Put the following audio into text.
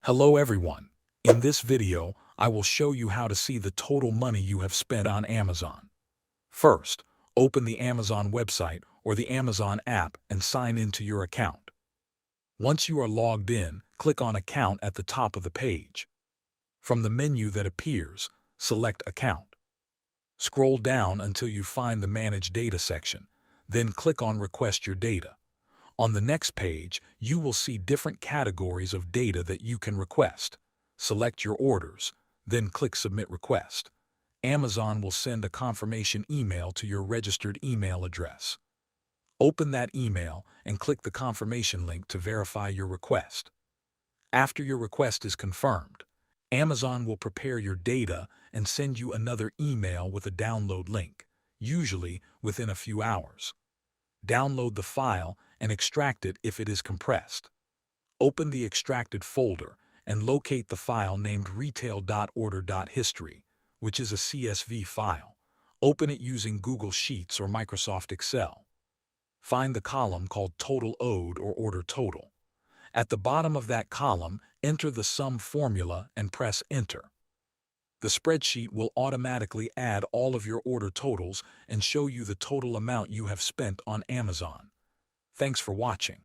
Hello everyone. In this video, I will show you how to see the total money you have spent on Amazon. First, open the Amazon website or the Amazon app and sign into your account. Once you are logged in, click on Account at the top of the page. From the menu that appears, select Account. Scroll down until you find the Manage Data section, then click on Request Your Data. On the next page, you will see different categories of data that you can request. Select your orders, then click Submit Request. Amazon will send a confirmation email to your registered email address. Open that email and click the confirmation link to verify your request. After your request is confirmed, Amazon will prepare your data and send you another email with a download link, usually within a few hours. Download the file and extract it if it is compressed. Open the extracted folder and locate the file named retail.order.history, which is a CSV file. Open it using Google Sheets or Microsoft Excel. Find the column called Total Owed or Order Total. At the bottom of that column, enter the sum formula and press Enter. The spreadsheet will automatically add all of your order totals and show you the total amount you have spent on Amazon. Thanks for watching.